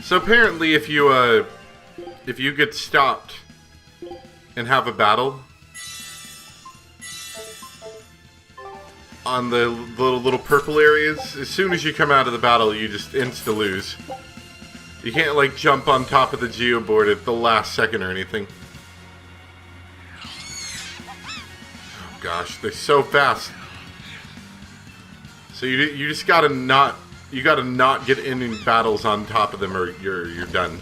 So apparently if you get stopped and have a battle on the little purple areas, as soon as you come out of the battle, you just insta-lose. You can't, like, jump on top of the geoboard at the last second or anything. Oh gosh, they're so fast. So you just gotta not get in battles on top of them, or you're done.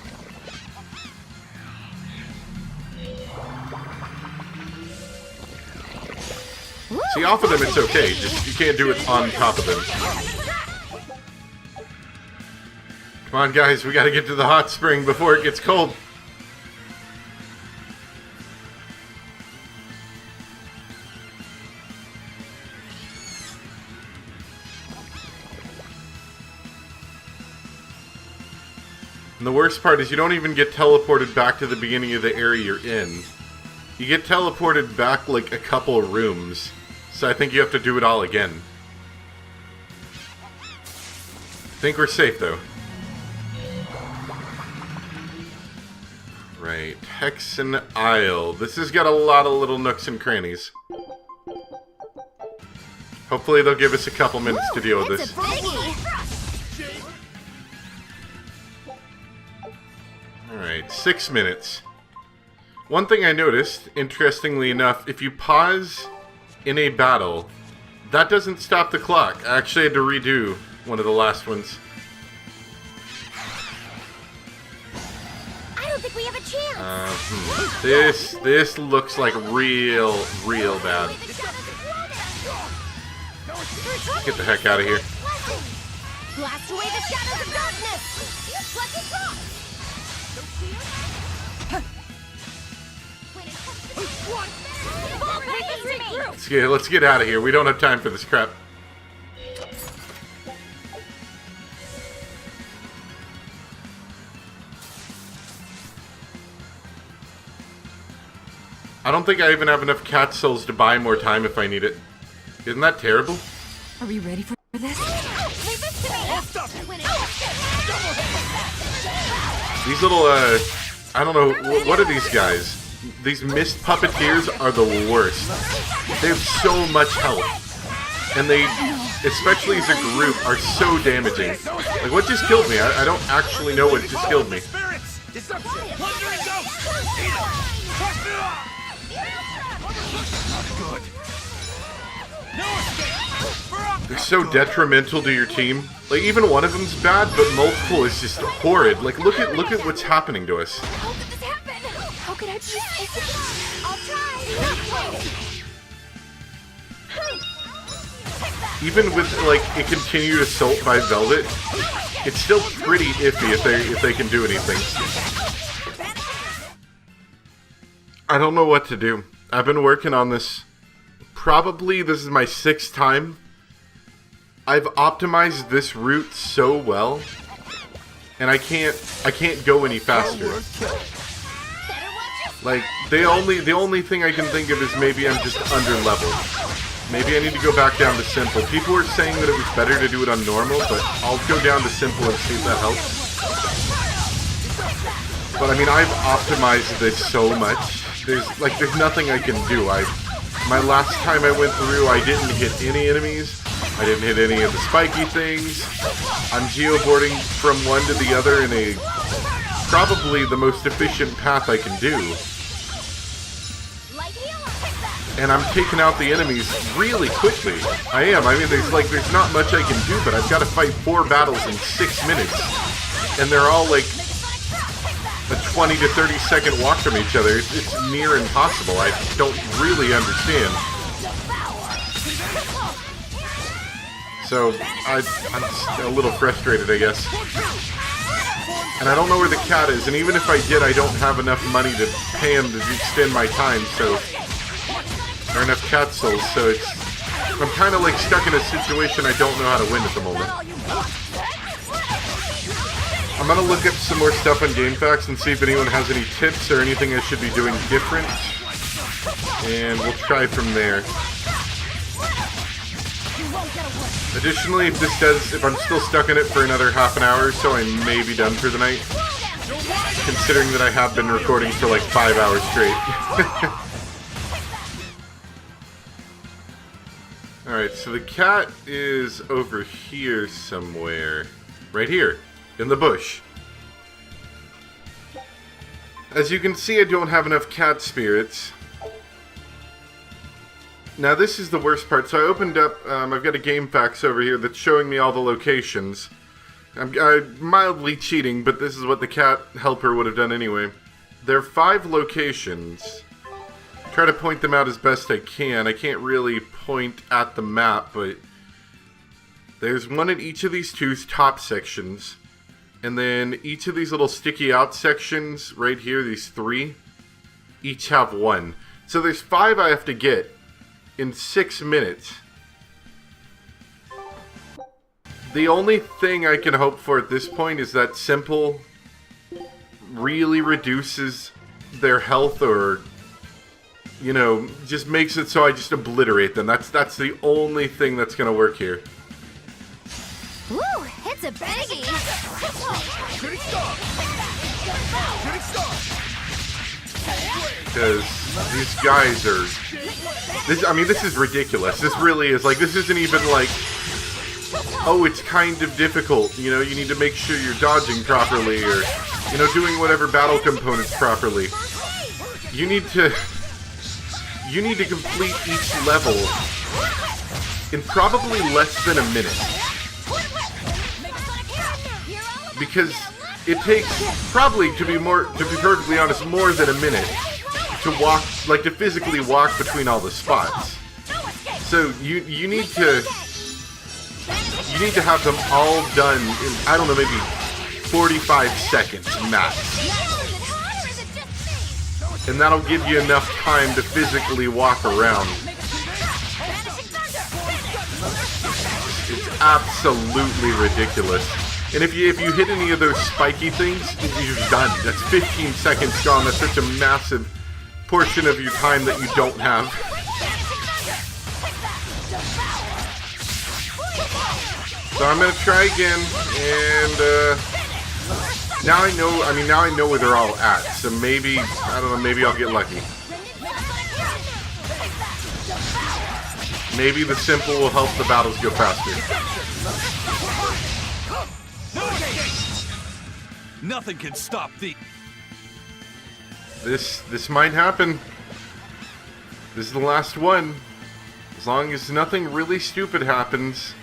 See, off of them it's okay, just you can't do it on top of them. Come on, guys, we gotta get to the hot spring before it gets cold. And the worst part is you don't even get teleported back to the beginning of the area you're in. You get teleported back like a couple rooms. So I think you have to do it all again. I think we're safe though. Right, Hexen Isle. This has got a lot of little nooks and crannies. Hopefully they'll give us a couple minutes to deal with this. Alright, 6 minutes. One thing I noticed, interestingly enough, if you pause in a battle, that doesn't stop the clock. I actually had to redo one of the last ones. I don't think we have a chance. This looks like real bad. Get the heck out of here. Blast away the shadows of darkness. Let's get out of here. We don't have time for this crap. I don't think I even have enough cat souls to buy more time if I need it. Isn't that terrible? Are we ready for this? These little, I don't know, what are these guys? These mist puppeteers are the worst. They have so much health. And they, especially as a group, are so damaging. Like, what just killed me? I don't actually know what just killed me. They're so detrimental to your team. Like, even one of them's bad, but multiple is just horrid. Like, look at what's happening to us. How could this happen? How could I be? I'll try. Even with, like, a continued assault by Velvet, it's still pretty iffy if they can do anything. I don't know what to do. I've been working on this. Probably this is my 6th time. I've optimized this route so well, and I can't go any faster. Like, the only thing I can think of is maybe I'm just under leveled. Maybe I need to go back down to simple. People were saying that it was better to do it on normal, but I'll go down to simple and see if that helps. But I mean, I've optimized this so much. There's nothing I can do. My last time I went through, I didn't hit any enemies. I didn't hit any of the spiky things. I'm geoboarding from one to the other in a probably the most efficient path I can do. And I'm taking out the enemies really quickly. I am. I mean, there's not much I can do, but I've got to fight 4 battles in 6 minutes. And they're all like a 20 to 30 second walk from each other. It's near impossible. I don't really understand. So, I'm just a little frustrated, I guess. And I don't know where the cat is, and even if I did, I don't have enough money to pay him to extend my time, so... Or enough cat souls, so it's... I'm kind of like stuck in a situation I don't know how to win at the moment. I'm gonna look up some more stuff on GameFAQs and see if anyone has any tips or anything I should be doing different. And we'll try from there. Additionally, if I'm still stuck in it for another half an hour or so, I may be done for the night. Considering that I have been recording for like 5 hours straight. Alright, so the cat is over here somewhere. Right here, in the bush. As you can see, I don't have enough cat spirits. Now this is the worst part. So I opened up, I've got a game fax over here that's showing me all the locations. I'm mildly cheating, but this is what the cat helper would have done anyway. There are 5 locations. Try to point them out as best I can. I can't really point at the map, but there's one in each of these 2 top sections. And then each of these little sticky out sections right here, these 3, each have 1. So there's 5 I have to get in 6 minutes. The only thing I can hope for at this point is that Simple really reduces their health, or, you know, just makes it so I just obliterate them. That's the only thing that's gonna work here. Woo, it's a biggie. Because these guys are... This is ridiculous. This really is. Like, this isn't even like... Oh, it's kind of difficult. You know, you need to make sure you're dodging properly, or, you know, doing whatever battle components properly. You need to complete each level in probably less than a minute. Because it takes probably, to be perfectly honest, more than a minute to walk, like to physically walk between all the spots. So you need to have them all done in, I don't know, maybe 45 seconds max. And that'll give you enough time to physically walk around. It's absolutely ridiculous. And if you hit any of those spiky things, you're done. That's 15 seconds gone. That's such a massive portion of your time that you don't have. So I'm gonna try again, and now I know where they're all at. So maybe, I don't know, maybe I'll get lucky. Maybe the Simple will help the battles go faster. Nothing can stop thee. This might happen. This is the last one. As long as nothing really stupid happens,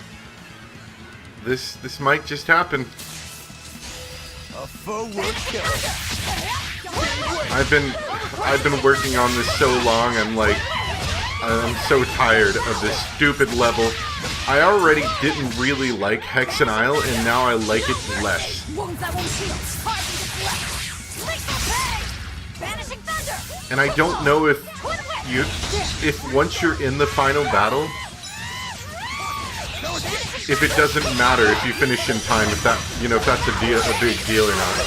this might just happen. A forward kill. I've been working on this so long. I'm so tired of this stupid level. I already didn't really like Hex and Isle, and now I like it less. And I don't know if once you're in the final battle, if it doesn't matter if you finish in time, if that's a big deal or not.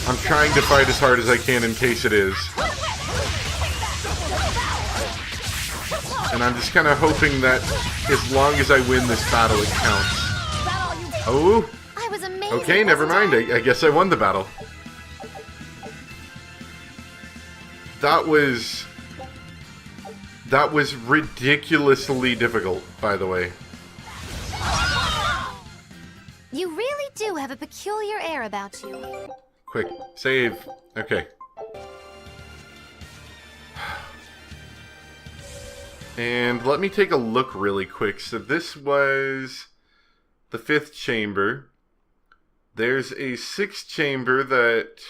I'm trying to fight as hard as I can in case it is. And I'm just kind of hoping that as long as I win this battle, it counts. Oh! Okay, never mind. I guess I won the battle. That was ridiculously difficult, by the way. You really do have a peculiar air about you. Quick, save. Okay. And let me take a look really quick. So this was the 5th chamber. There's a 6th chamber that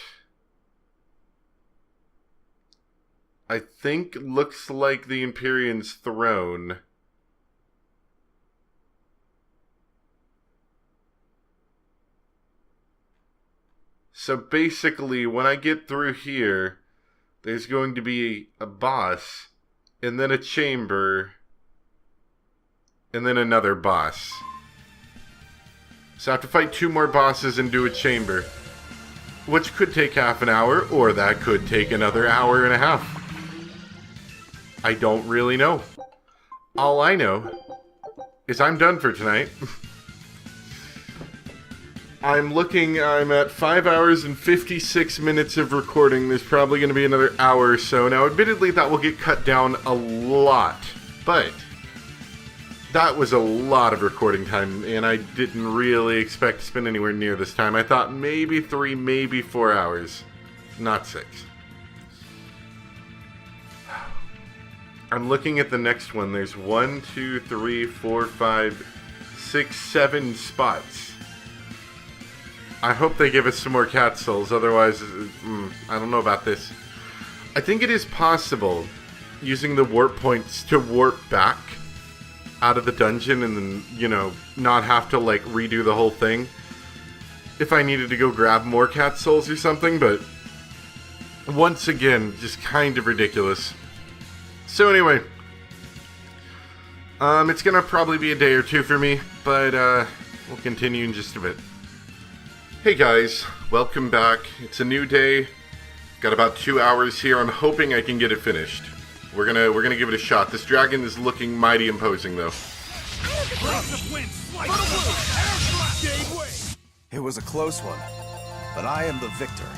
I think looks like the Empyrean's throne. So basically, when I get through here, there's going to be a boss, and then a chamber, and then another boss. So I have to fight 2 more bosses and do a chamber, which could take half an hour, or that could take another hour and a half. I don't really know. All I know is I'm done for tonight. I'm at 5 hours and 56 minutes of recording. There's probably going to be another hour or so. Now, admittedly, that will get cut down a lot, but that was a lot of recording time, and I didn't really expect to spend anywhere near this time. I thought maybe 3, maybe 4 hours, not 6. I'm looking at the next one. There's 1, 2, 3, 4, 5, 6, 7 spots. I hope they give us some more cat souls, otherwise, I don't know about this. I think it is possible, using the warp points, to warp back out of the dungeon and then, you know, not have to, like, redo the whole thing. If I needed to go grab more cat souls or something, but once again, just kind of ridiculous. So anyway, it's gonna probably be a day or two for me, but we'll continue in just a bit. Hey guys, welcome back. It's a new day. Got about 2 hours here. I'm hoping I can get it finished. We're gonna give it a shot. This dragon is looking mighty imposing, though. It was a close one, but I am the victor.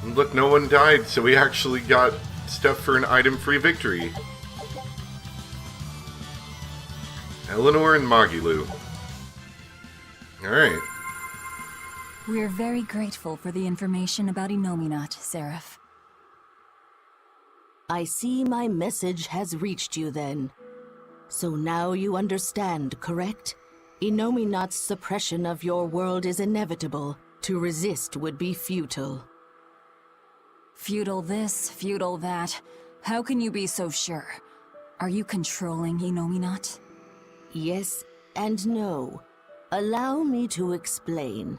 And look, no one died, so we actually got stuff for an item-free victory. Eleanor and Magilu. Alright. We're very grateful for the information about Innominat, Seraph. I see my message has reached you then. So now you understand, correct? Innominat's suppression of your world is inevitable. To resist would be futile. Futile this, futile that. How can you be so sure? Are you controlling Innominat? Yes and no. Allow me to explain.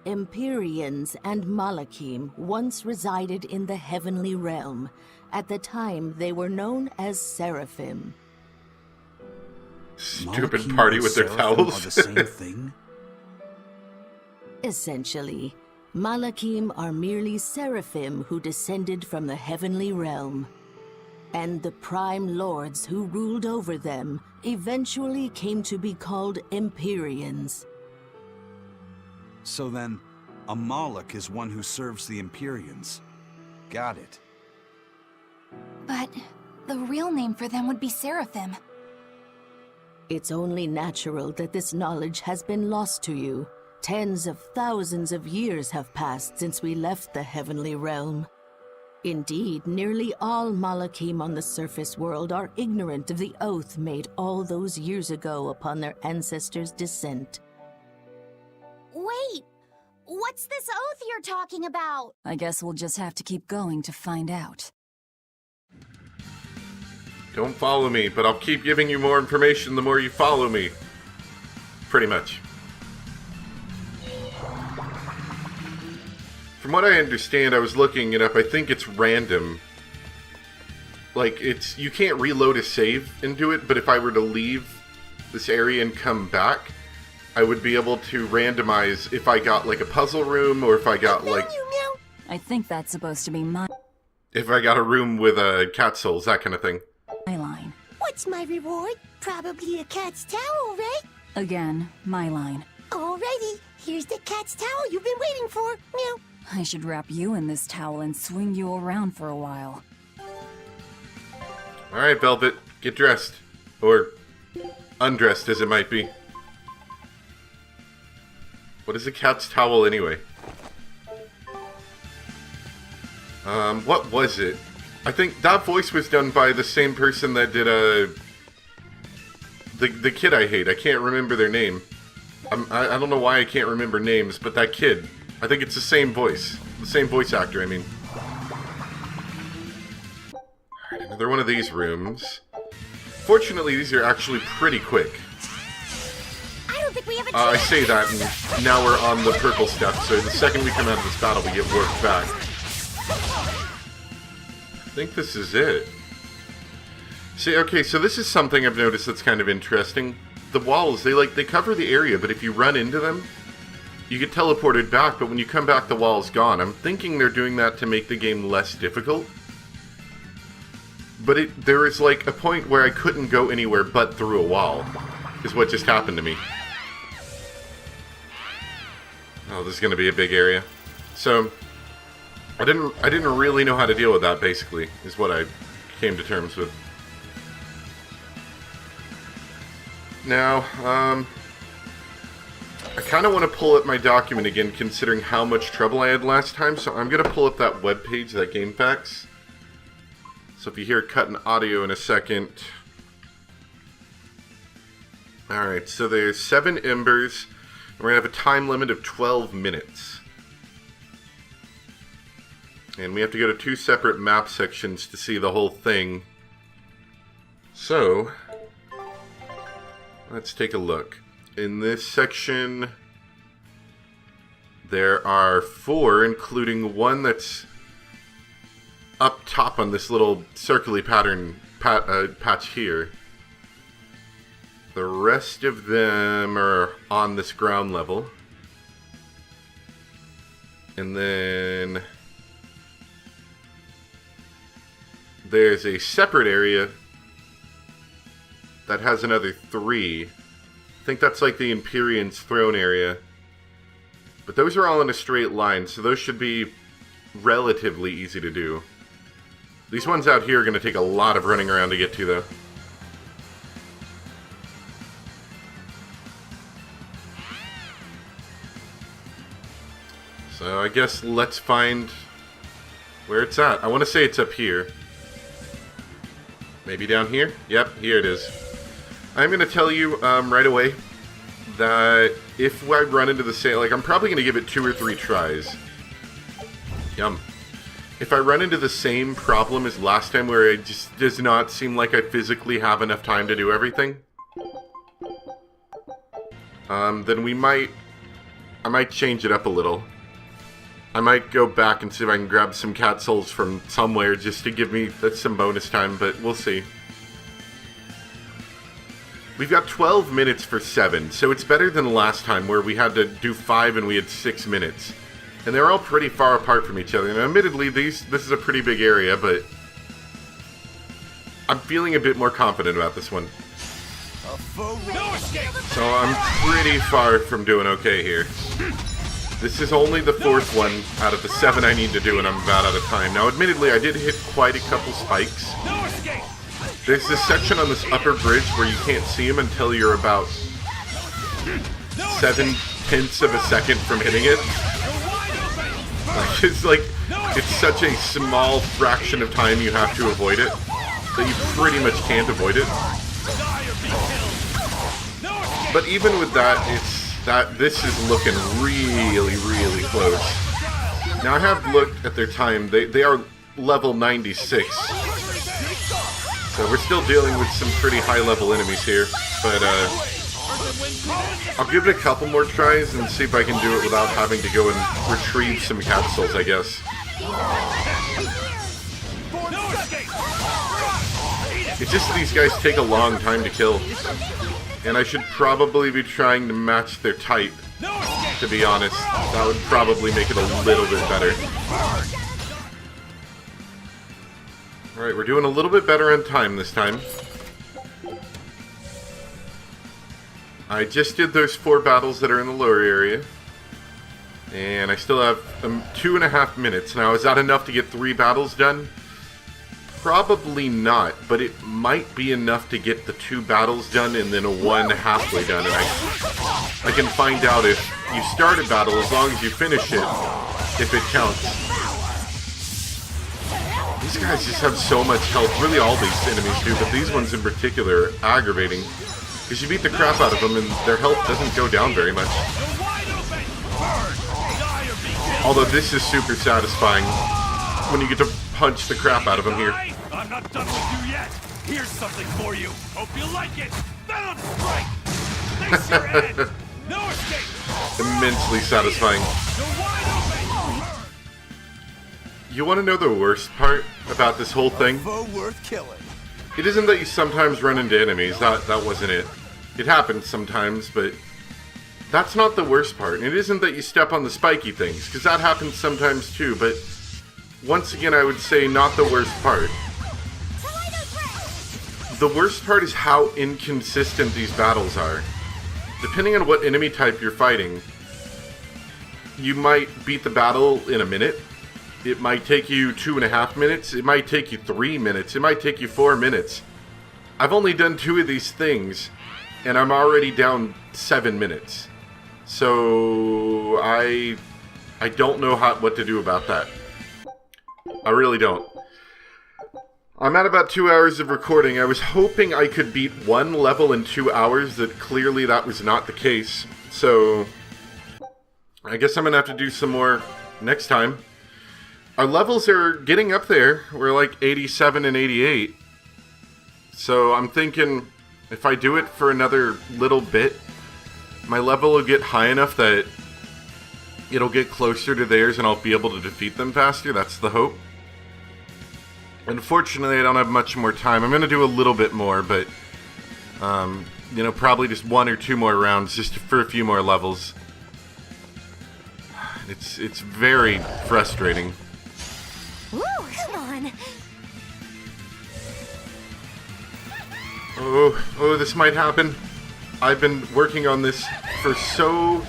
Empyreans and Malachim once resided in the heavenly realm. At the time, they were known as Seraphim. Stupid Malachim party and with their Seraphim towels. are the same thing? Essentially, Malachim are merely Seraphim who descended from the heavenly realm. And the prime lords who ruled over them eventually came to be called Empyreans. So then, a Malak is one who serves the Empyreans. Got it. But the real name for them would be Seraphim. It's only natural that this knowledge has been lost to you. Tens of thousands of years have passed since we left the heavenly realm. Indeed, nearly all Malachim on the surface world are ignorant of the oath made all those years ago upon their ancestors' descent. Wait! What's this oath you're talking about? I guess we'll just have to keep going to find out. Don't follow me, but I'll keep giving you more information the more you follow me. Pretty much. From what I understand, I was looking it up, I think it's random. Like, you can't reload a save into it, but if I were to leave this area and come back, I would be able to randomize if I got, like, a puzzle room, or if I got, like... I think that's supposed to be my If I got a room with cat souls, that kind of thing. line. What's my reward? Probably a cat's towel, right? Again, my line. Alrighty, here's the cat's towel you've been waiting for. Meow. I should wrap you in this towel and swing you around for a while. Alright, Velvet, get dressed. Or undressed, as it might be. What is a cat's towel, anyway? What was it? I think that voice was done by the same person that did, the kid I hate. I can't remember their name. I don't know why I can't remember names, but that kid. I think it's the same voice. The same voice actor, I mean. Alright, another one of these rooms. Fortunately, these are actually pretty quick. I don't think we have a I chance. say that, and now we're on the purple step, so the second we come out of this battle, we get worked back. I think this is it. See, okay, so this is something I've noticed that's kind of interesting. The walls, they cover the area, but if you run into them, you get teleported back, but when you come back, the wall's gone. I'm thinking they're doing that to make the game less difficult. But there was like a point where I couldn't go anywhere but through a wall, is what just happened to me. Oh, this is going to be a big area. So, I didn't really know how to deal with that, basically, is what I came to terms with. Now, I kind of want to pull up my document again, considering how much trouble I had last time, so I'm going to pull up that webpage, that GameFAQs. So if you hear cut in audio in a second. Alright, so there's 7 embers, and we're going to have a time limit of 12 minutes. And we have to go to 2 separate map sections to see the whole thing. So, let's take a look. In this section, there are 4, including one that's up top on this little circly pattern patch here. The rest of them are on this ground level. And then there's a separate area that has another 3. I think that's like the Empyrean's throne area. But those are all in a straight line, so those should be relatively easy to do. These ones out here are going to take a lot of running around to get to, though. So I guess let's find where it's at. I want to say it's up here. Maybe down here? Yep, here it is. I'm going to tell you right away that if I run into the same... Like, I'm probably going to give it 2 or 3 tries. Yum. If I run into the same problem as last time where it just does not seem like I physically have enough time to do everything, then I might change it up a little. I might go back and see if I can grab some cat souls from somewhere just to give me some bonus time, but we'll see. We've got 12 minutes for 7, so it's better than last time where we had to do 5 and we had 6 minutes. And they're all pretty far apart from each other. And admittedly, this is a pretty big area, but I'm feeling a bit more confident about this one. So I'm pretty far from doing okay here. This is only the 4th one out of the 7 I need to do, and I'm about out of time. Now, admittedly, I did hit quite a couple spikes. There's this section on this upper bridge where you can't see them until you're about 7/10 of a second from hitting it. It's such a small fraction of time you have to avoid it that you pretty much can't avoid it. But even with that, this is looking really, really close. Now I have looked at their time. They are level 96. So we're still dealing with some pretty high-level enemies here, but I'll give it a couple more tries and see if I can do it without having to go and retrieve some cat souls, I guess. It's just these guys take a long time to kill, and I should probably be trying to match their type, to be honest. That would probably make it a little bit better. Alright, we're doing a little bit better on time this time. I just did those 4 battles that are in the lower area. And I still have 2.5 minutes. Now, is that enough to get 3 battles done? Probably not, but it might be enough to get the 2 battles done and then 1 halfway done. And I can find out if you start a battle, as long as you finish it, if it counts. These guys just have so much health. Really, all these enemies do, but these ones in particular are aggravating. Because you beat the crap out of them and their health doesn't go down very much. Although this is super satisfying when you get to punch the crap out of them here. I'm not done with you yet. Here's something for you. Hope you like it. Venom Strike. Face your head. No escape. Immensely satisfying. You want to know the worst part about this whole thing? Worth killing. It isn't that you sometimes run into enemies. That wasn't it. It happens sometimes, but that's not the worst part. And it isn't that you step on the spiky things, because that happens sometimes too, but once again, I would say not the worst part. The worst part is how inconsistent these battles are. Depending on what enemy type you're fighting, you might beat the battle in a minute. It might take you 2.5 minutes. It might take you 3 minutes. It might take you 4 minutes. I've only done 2 of these things, and I'm already down 7 minutes. So I don't know what to do about that. I really don't. I'm at about 2 hours of recording. I was hoping I could beat 1 level in 2 hours, that clearly that was not the case. So I guess I'm gonna have to do some more next time. Our levels are getting up there. We're like 87 and 88. So I'm thinking if I do it for another little bit, my level will get high enough that it'll get closer to theirs and I'll be able to defeat them faster. That's the hope. Unfortunately, I don't have much more time. I'm going to do a little bit more, but, you know, probably just 1 or 2 more rounds just for a few more levels. It's very frustrating. Woo, come on. Oh, this might happen. I've been working on this for so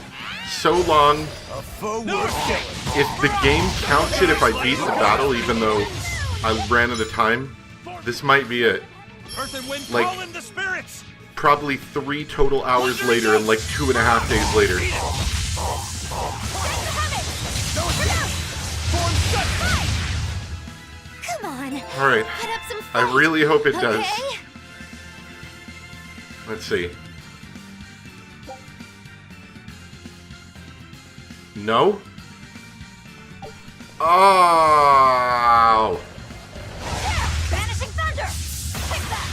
long. If the game counts it if I beat the battle, even though I ran out of time, this might be it. Like, the spirits. probably 3 total hours later and like 2.5 days later. Come on. Alright, Put up some I fight, really hope it does. okay? Let's see. No? Oh! Vanishing thunder. Take that.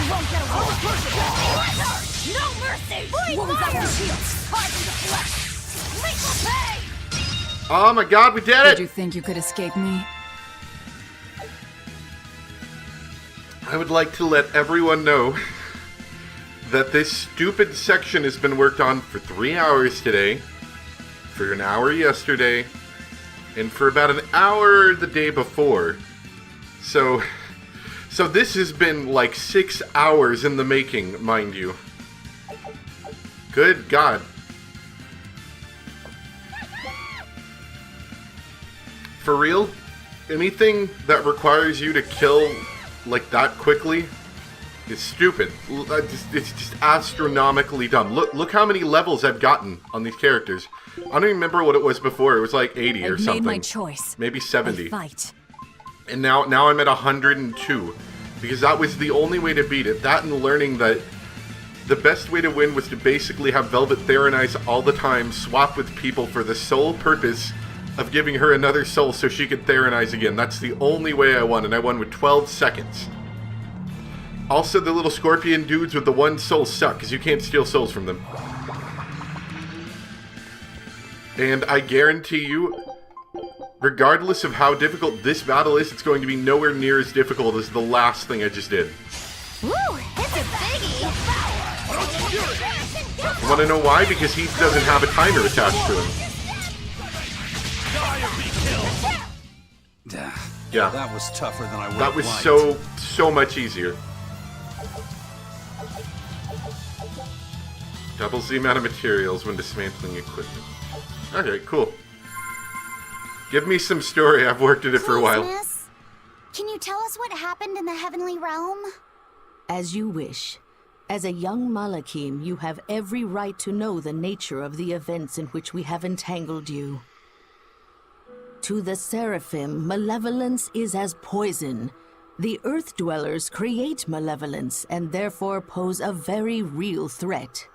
You won't get away. No mercy. Wounds up the shields. Carving the flesh. Lethal pain. Oh my god, we did Did it! you think you could escape me? I would like to let everyone know that this stupid section has been worked on for 3 hours today, for an hour yesterday, and for about an hour the day before. So this has been like 6 hours in the making, mind you. Good God. For real? Anything that requires you to kill like that quickly is stupid. It's just astronomically dumb. Look how many levels I've gotten on these characters. I don't even remember what it was before. It was like 80 or I've something. made my choice. Maybe 70. I fight. And now I'm at 102. Because that was the only way to beat it. That and learning that the best way to win was to basically have Velvet Theranize all the time, swap with people for the sole purpose of giving her another soul so she could Theranize again. That's the only way I won, and I won with 12 seconds. Also, the little scorpion dudes with the 1 soul suck, because you can't steal souls from them. And I guarantee you, regardless of how difficult this battle is, it's going to be nowhere near as difficult as the last thing I just did. Woo, it's a biggie. You want to know why? Because he doesn't have a timer attached to him. Yeah. That was tougher than I would That have was liked. so much easier. Doubles the amount of materials when dismantling equipment. Okay, cool. Give me some story. I've worked at it for a while. Please, miss, can you tell us what happened in the heavenly realm? As you wish. As a young Malakim, you have every right to know the nature of the events in which we have entangled you. To the Seraphim, malevolence is as poison. The Earth Dwellers create malevolence and therefore pose a very real threat.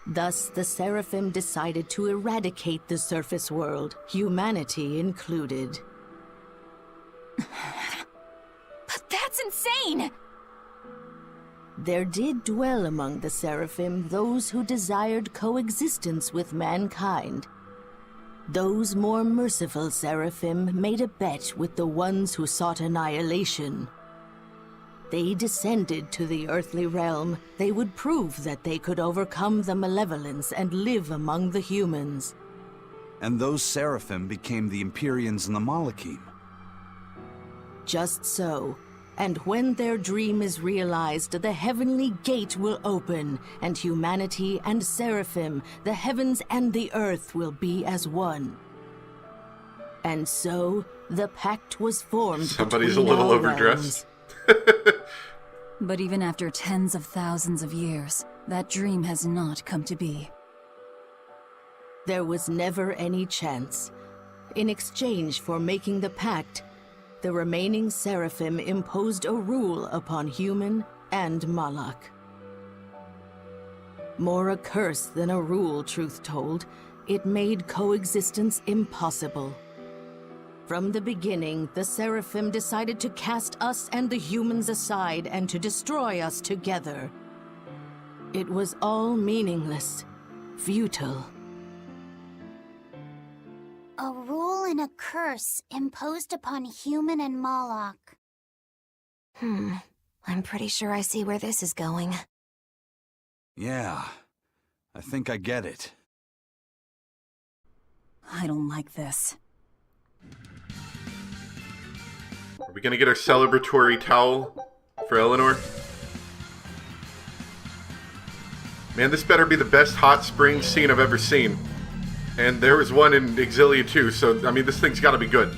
Thus, the Seraphim decided to eradicate the surface world, humanity included. But that's insane! There did dwell among the Seraphim those who desired coexistence with mankind. Those more merciful Seraphim made a bet with the ones who sought annihilation. They descended to the earthly realm. They would prove that they could overcome the malevolence and live among the humans. And those seraphim became the Empyreans and the Malachim. Just so. And when their dream is realized, the heavenly gate will open, and humanity and seraphim, the heavens and the earth, will be as one. And so, the pact was formed. Somebody's a between little our overdressed. realms. But even after tens of thousands of years, that dream has not come to be. There was never any chance. In exchange for making the pact, the remaining seraphim imposed a rule upon human and Malak. More a curse than a rule, truth told, it made coexistence impossible. From the beginning, the seraphim decided to cast us and the humans aside and to destroy us together. It was all meaningless, futile. A rule and a curse imposed upon human and Moloch. I'm pretty sure I see where this is going. Yeah, I think I get it. I don't like this. Are we gonna get our celebratory towel for Eleanor? Man, this better be the best hot spring scene I've ever seen. And there was one in Exilia too, so, I mean, this thing's gotta be good.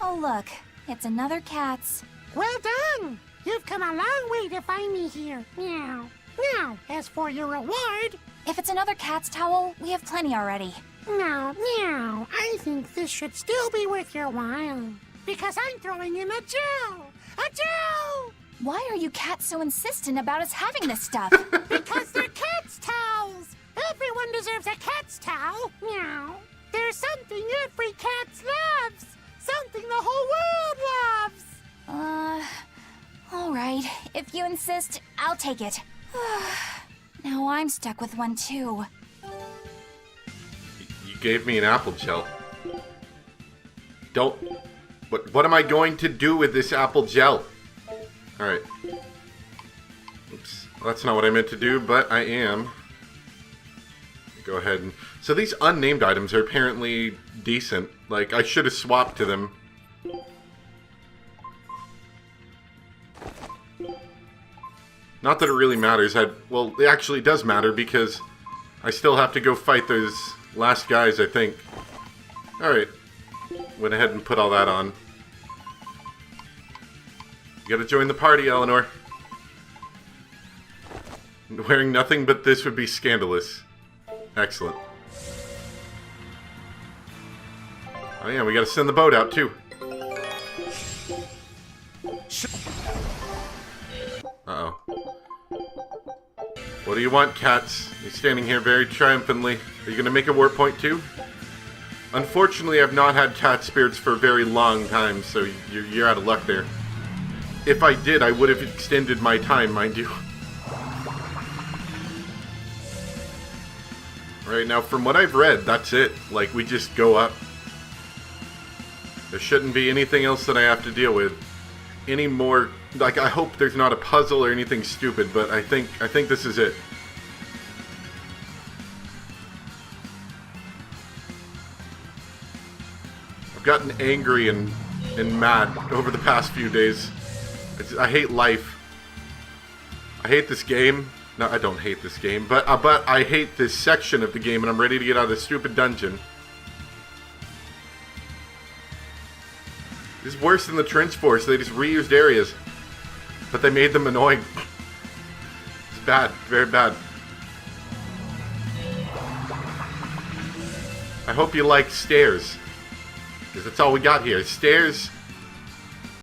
Oh look, it's another cat's. Well done! You've come a long way to find me here. Meow. Now, as for your reward... If it's another cat's towel, we have plenty already. No, meow. I think this should still be worth your while. Because I'm throwing in a gel! A gel! Why are you cats so insistent about us having this stuff? Because they're cat's towels! Everyone deserves a cat's towel! Meow. There's something every cat loves! Something the whole world loves! Alright. If you insist, I'll take it. Now I'm stuck with one too. You gave me an apple gel. Don't... What am I going to do with this apple gel? Alright. Oops. Well, that's not what I meant to do, but I am. Go ahead and... So these unnamed items are apparently decent. Like, I should have swapped to them. Not that it really matters. Well, it actually does matter because I still have to go fight those last guys, I think. Alright. Went ahead and put all that on. You gotta join the party, Eleanor. Wearing nothing but this would be scandalous. Excellent. Oh yeah, we gotta send the boat out too. Uh-oh. What do you want, cats? You're standing here very triumphantly. Are you gonna make a warp point too? Unfortunately, I've not had cat spirits for a very long time, so you're out of luck there. If I did, I would have extended my time, mind you. Right, now from what I've read, that's it. Like, we just go up. There shouldn't be anything else that I have to deal with. Any more... Like, I hope there's not a puzzle or anything stupid, but I think this is it. I've gotten angry and mad over the past few days. I hate life. I hate this game. No, I don't hate this game, but I hate this section of the game, and I'm ready to get out of this stupid dungeon. This is worse than the Trench Force. They just reused areas, but they made them annoying. It's bad, very bad. I hope you like stairs, because that's all we got here. Stairs